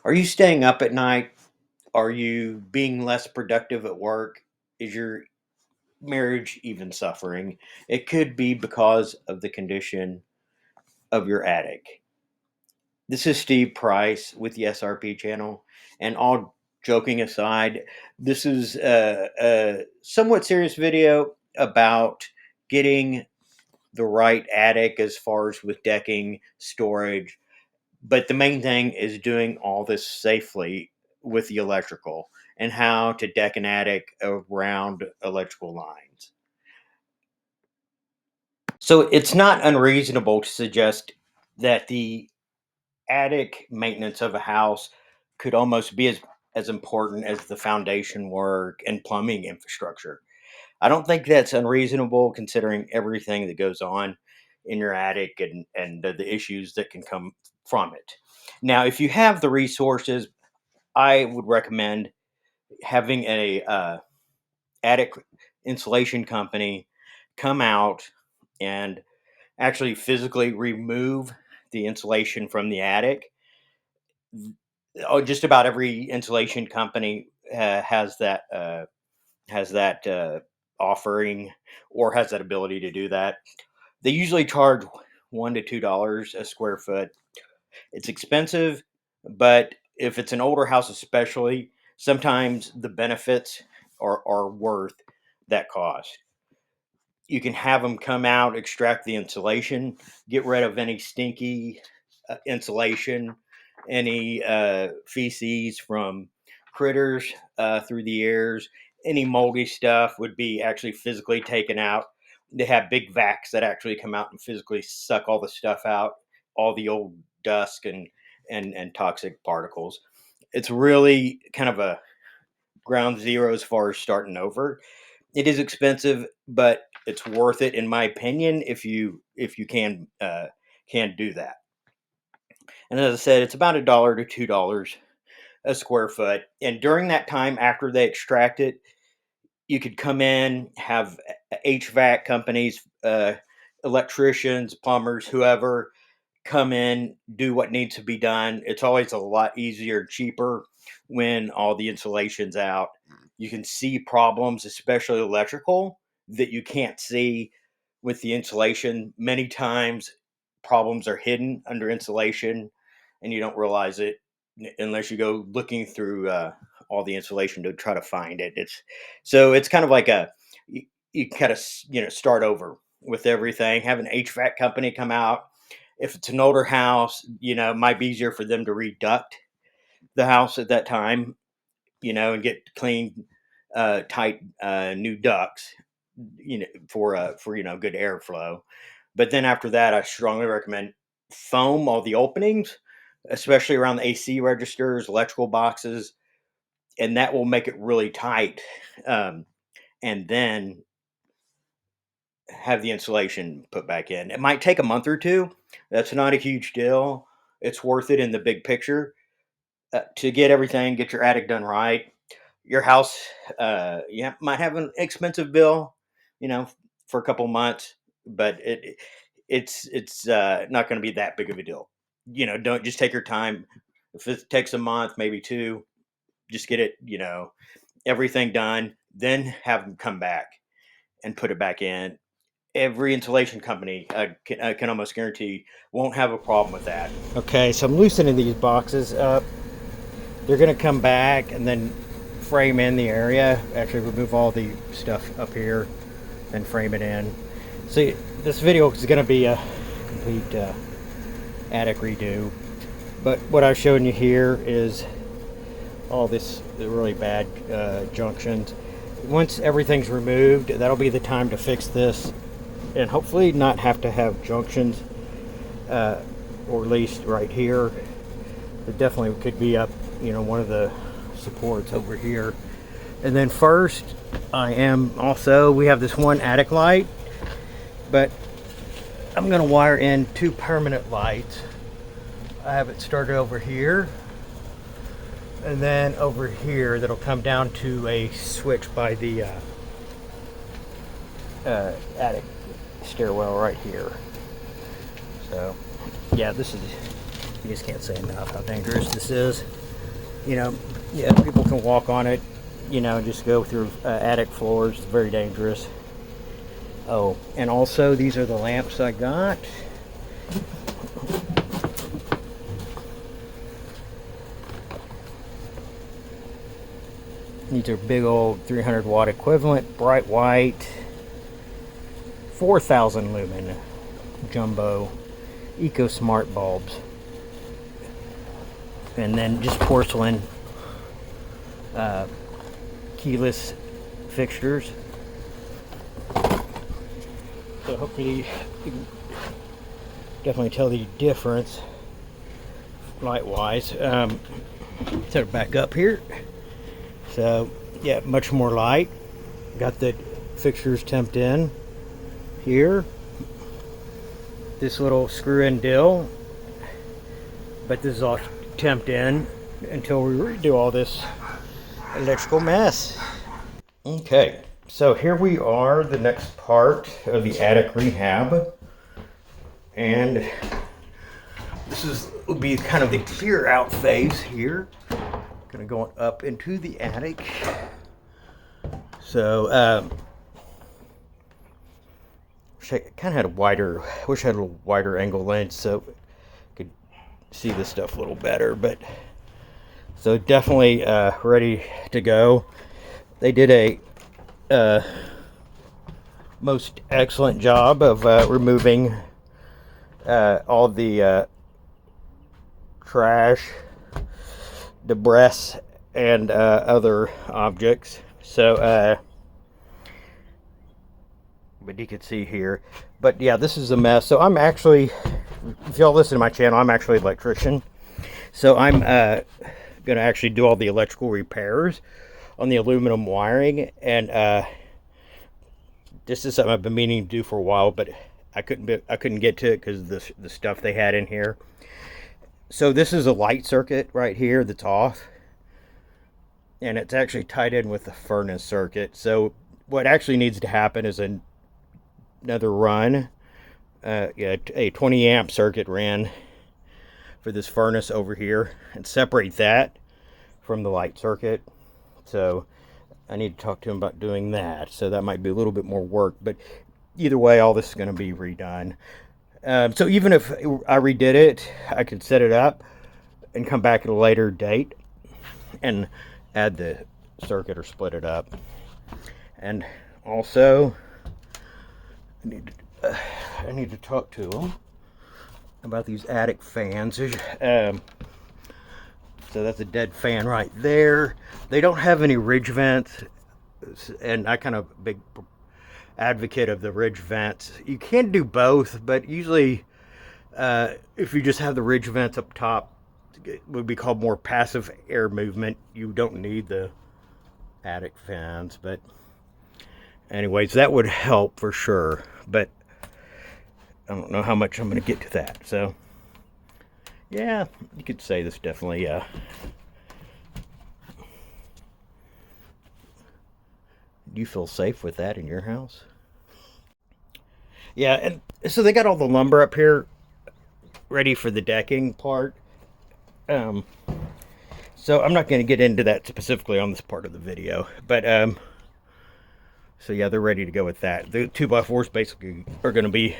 Are you staying up at night? Are you being less productive at work? Is your marriage even suffering? It could be because of the condition of your attic. This is Steve Price with the SRP channel. And all joking aside, this is a somewhat serious video about getting the right attic as far as with decking, storage. But the main thing is doing all this safely with the electrical and how to deck an attic around electrical lines. So it's not unreasonable to suggest that the attic maintenance of a house could almost be as important as the foundation work and plumbing infrastructure. I don't think that's unreasonable considering everything that goes on in your attic and the issues that can come from it. Now, if you have the resources, I would recommend having a attic insulation company come out and actually physically remove the insulation from the attic. Oh, just about every insulation company has that offering or has that ability to do that. They usually charge $1 to $2 a square foot. It's expensive, but if it's an older house, especially, sometimes the benefits are worth that cost. You can have them come out, extract the insulation, get rid of any stinky insulation, any feces from critters through the years, any moldy stuff would be actually physically taken out. They have big vacs that actually come out and physically suck all the stuff out, all the old dust and toxic particles. It's really kind of a ground zero as far as starting over. It is expensive, but it's worth it in my opinion if you can do that. And as I said, it's about $1 to $2 a square foot. And during that time, after they extract it, you could come in, have HVAC companies, electricians, plumbers, whoever come in, do what needs to be done. It's always a lot easier, cheaper when all the insulation's out. You can see problems, especially electrical, that you can't see with the insulation. Many times, problems are hidden under insulation, and you don't realize it unless you go looking through all the insulation to try to find it. It's kind of like you kind of start over with everything. Have an HVAC company come out. If it's an older house, it might be easier for them to reduct the house at that time, and get clean, tight, new ducts, for good airflow. But then after that, I strongly recommend foam all the openings, especially around the AC registers, electrical boxes, and that will make it really tight. And then have the insulation put back in. It might take a month or two. That's not a huge deal. It's worth it in the big picture to get everything, get your attic done right. Your house, might have an expensive bill, you know, for a couple months, but it's not going to be that big of a deal. Don't just take your time. If it takes a month, maybe two, just get it, everything done. Then have them come back and put it back in. Every insulation company, can almost guarantee, won't have a problem with that. Okay, so I'm loosening these boxes up. They're going to come back and then frame in the area. Actually, remove all the stuff up here and frame it in. So this video is going to be a complete attic redo. But what I've shown you here is all the really bad junctions. Once everything's removed, that'll be the time to fix this and hopefully not have to have junctions, or at least right here. It definitely could be up, one of the supports over here. And then first, we have this one attic light, but I'm going to wire in two permanent lights. I have it started over here, and then over here that'll come down to a switch by the attic stairwell right here. So yeah, you just can't say enough how dangerous this is. You know, yeah, people can walk on it, you know, and just go through attic floors. It's very dangerous. Oh, and also these are the lamps I got. These are big old 300 watt equivalent, bright white, 4,000 lumen jumbo Eco Smart bulbs. And then just porcelain keyless fixtures. So hopefully you can definitely tell the difference light wise. Set it back up here. So yeah, much more light. Got the fixtures temped in here. This little screw-in dill, but this is all temped in until we redo all this electrical mess. Okay, so here we are, the next part of the attic rehab, and this will be kind of the clear out phase here. Gonna go up into the attic. So I kind of had a wider, wish I had a little wider angle lens so I could see this stuff a little better, but so definitely ready to go. They did a most excellent job of removing all the trash, debris, and other objects. So but you can see here, but yeah, this is a mess. So I'm actually, if y'all listen to my channel, I'm actually an electrician, so I'm gonna actually do all the electrical repairs on the aluminum wiring, and this is something I've been meaning to do for a while, but I couldn't get to it because of the stuff they had in here. So this is a light circuit right here that's off, and it's actually tied in with the furnace circuit. So what actually needs to happen is another run, a 20 amp circuit ran for this furnace over here, and separate that from the light circuit. So I need to talk to him about doing that. So that might be a little bit more work, but either way, all this is going to be redone. So even if I redid it, I could set it up and come back at a later date and add the circuit or split it up. And also, I need to talk to them about these attic fans. So that's a dead fan right there. They don't have any ridge vents, and I kind of big advocate of the ridge vents. You can do both, but usually if you just have the ridge vents up top, it would be called more passive air movement. You don't need the attic fans, but anyways, that would help for sure, but I don't know how much I'm going to get to that. So yeah, you could say this definitely do you feel safe with that in your house? Yeah, and so they got all the lumber up here ready for the decking part. So I'm not going to get into that specifically on this part of the video, but so yeah, they're ready to go with that. The 2x4s basically are going to be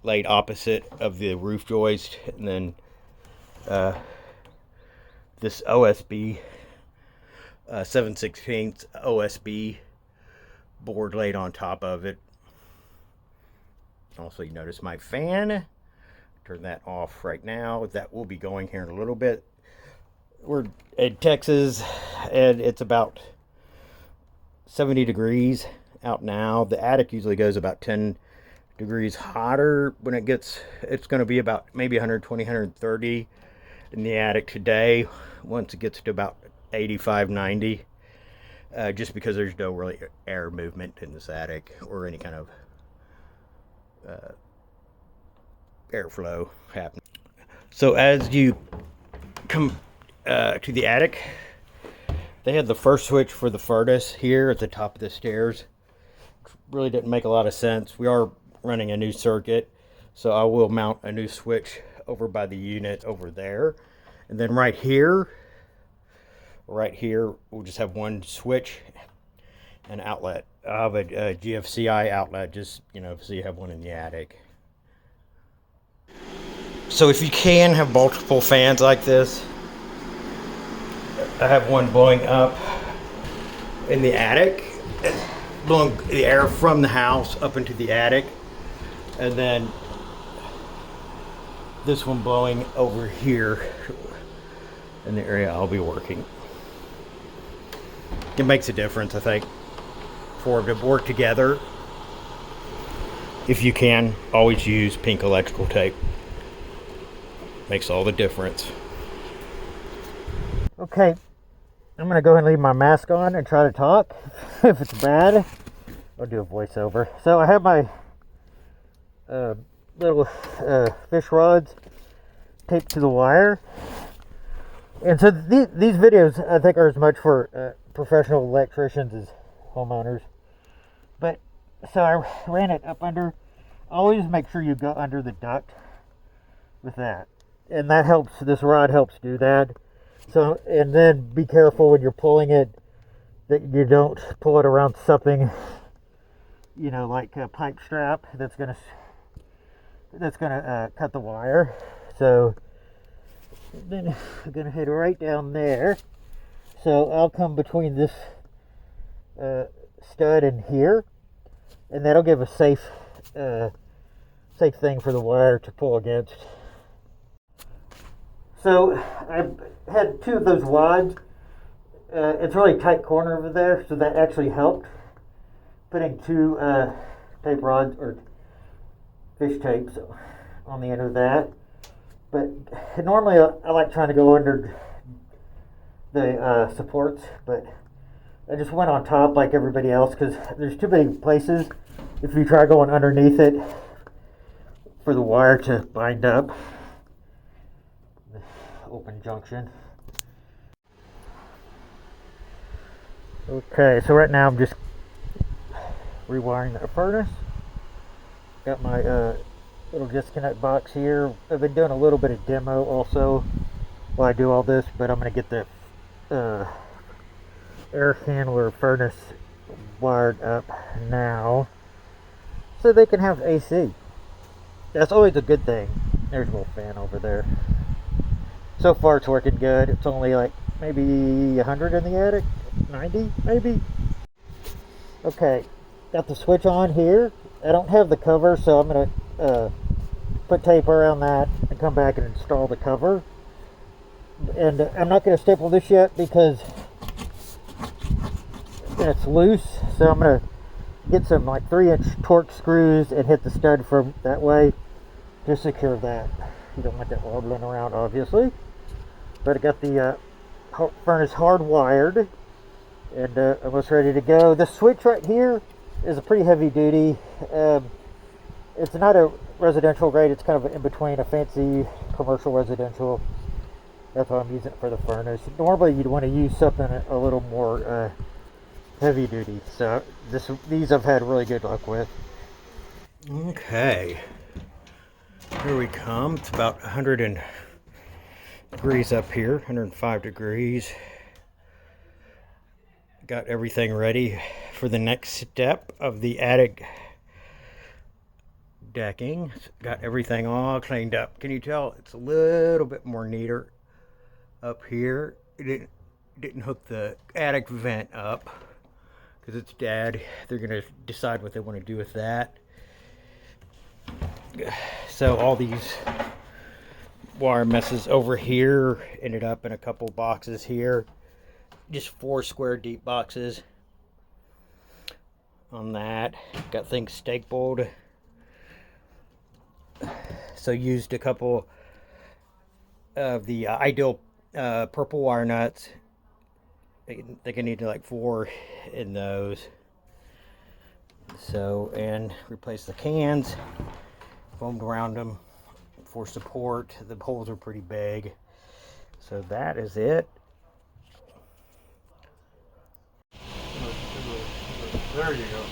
laid opposite of the roof joist, and then this OSB 7/16 OSB board laid on top of it. Also, you notice my fan. Turn that off right now. That will be going here in a little bit. We're in Texas, and it's about 70 degrees out now. The attic usually goes about 10 degrees hotter when it's going to be about maybe 120, 130 in the attic today. Once it gets to about 85, 90, just because there's no really air movement in this attic or any kind of airflow happening. So as you come to the attic, they had the first switch for the furnace here at the top of the stairs. Really didn't make a lot of sense. We are running a new circuit, so I will mount a new switch over by the unit over there. And then right here, Right here, we'll just have one switch and outlet. I have a GFCI outlet, just, so you have one in the attic. So if you can have multiple fans like this, I have one blowing up in the attic, blowing the air from the house up into the attic, and then this one blowing over here in the area I'll be working. It makes a difference, I think, for them to work together. If you can, always use pink electrical tape. Makes all the difference. Okay, I'm gonna go ahead and leave my mask on and try to talk. If it's bad, I'll do a voiceover. So I have my little fish rods taped to the wire. And so these videos, I think, are as much for professional electricians as homeowners. But, so I ran it up under. Always make sure you go under the duct with that. And that helps, this rod helps do that. So, and then be careful when you're pulling it that you don't pull it around something, like a pipe strap that's gonna cut the wire. So then I'm gonna head right down there. So I'll come between this stud and here, and that'll give a safe thing for the wire to pull against. So I had two of those wads. It's a really tight corner over there, so that actually helped. Putting two tape rods or fish tapes on the end of that. But normally I like trying to go under the supports, but I just went on top like everybody else because there's too many places if you try going underneath it for the wire to bind up. The open junction. Okay, so right now I'm just rewiring the furnace. Got my little disconnect box here. I've been doing a little bit of demo also while I do all this, but I'm going to get the air handler furnace wired up now so they can have AC. That's always a good thing. There's a little fan over there. So far it's working good. It's only like maybe 100 in the attic, 90 maybe. Okay, got the switch on here. I don't have the cover, so I'm going to put tape around that and come back and install the cover. And I'm not going to staple this yet because it's loose, so I'm going to get some like 3-inch torque screws and hit the stud from that way to secure that. You don't want that wobbling around, obviously. But I got the furnace hardwired and almost ready to go. The switch right here is a pretty heavy duty. It's not a residential grade, it's kind of in between a fancy commercial residential. That's why I'm using it for the furnace. Normally you'd want to use something a little more heavy duty. So these I've had really good luck with. Okay, here we come. It's about 100 degrees up here, 105 degrees. Got everything ready for the next step of the attic decking. Got everything all cleaned up. Can you tell it's a little bit more neater up here? It didn't hook the attic vent up because it's dead. They're gonna decide what they want to do with that. So all these wire messes over here ended up in a couple boxes here, just 4 square deep boxes on that. Got things stapled, so used a couple of the Ideal purple wire nuts. I think I need like 4 in those. So, and replace the cans, foamed around them for support. The holes are pretty big. So that is it. There you go.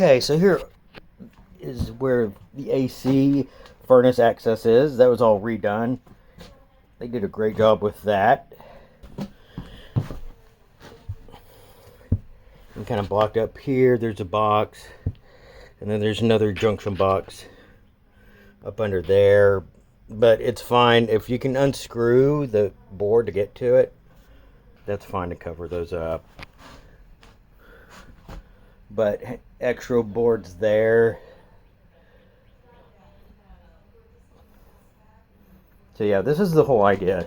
Okay, so here is where the AC furnace access is. That was all redone. They did a great job with that. And kind of blocked up here. There's a box, and then there's another junction box up under there. But it's fine if you can unscrew the board to get to it. That's fine to cover those up. But extra boards there. So yeah, this is the whole idea.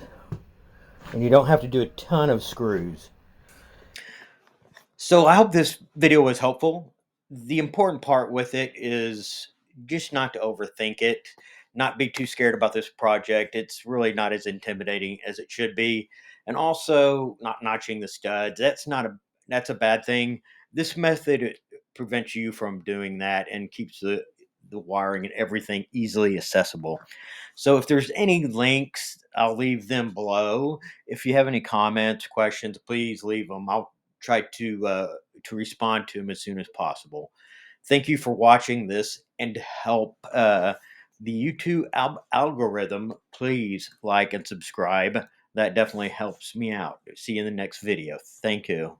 And you don't have to do a ton of screws. So I hope this video was helpful. The important part with it is just not to overthink it, not be too scared about this project. It's really not as intimidating as it should be. And also not notching the studs. That's a bad thing. This method prevents you from doing that and keeps the wiring and everything easily accessible. So if there's any links, I'll leave them below. If you have any comments, questions, please leave them. I'll try to respond to them as soon as possible. Thank you for watching this, and to help the YouTube algorithm, please like and subscribe. That definitely helps me out. See you in the next video. Thank you.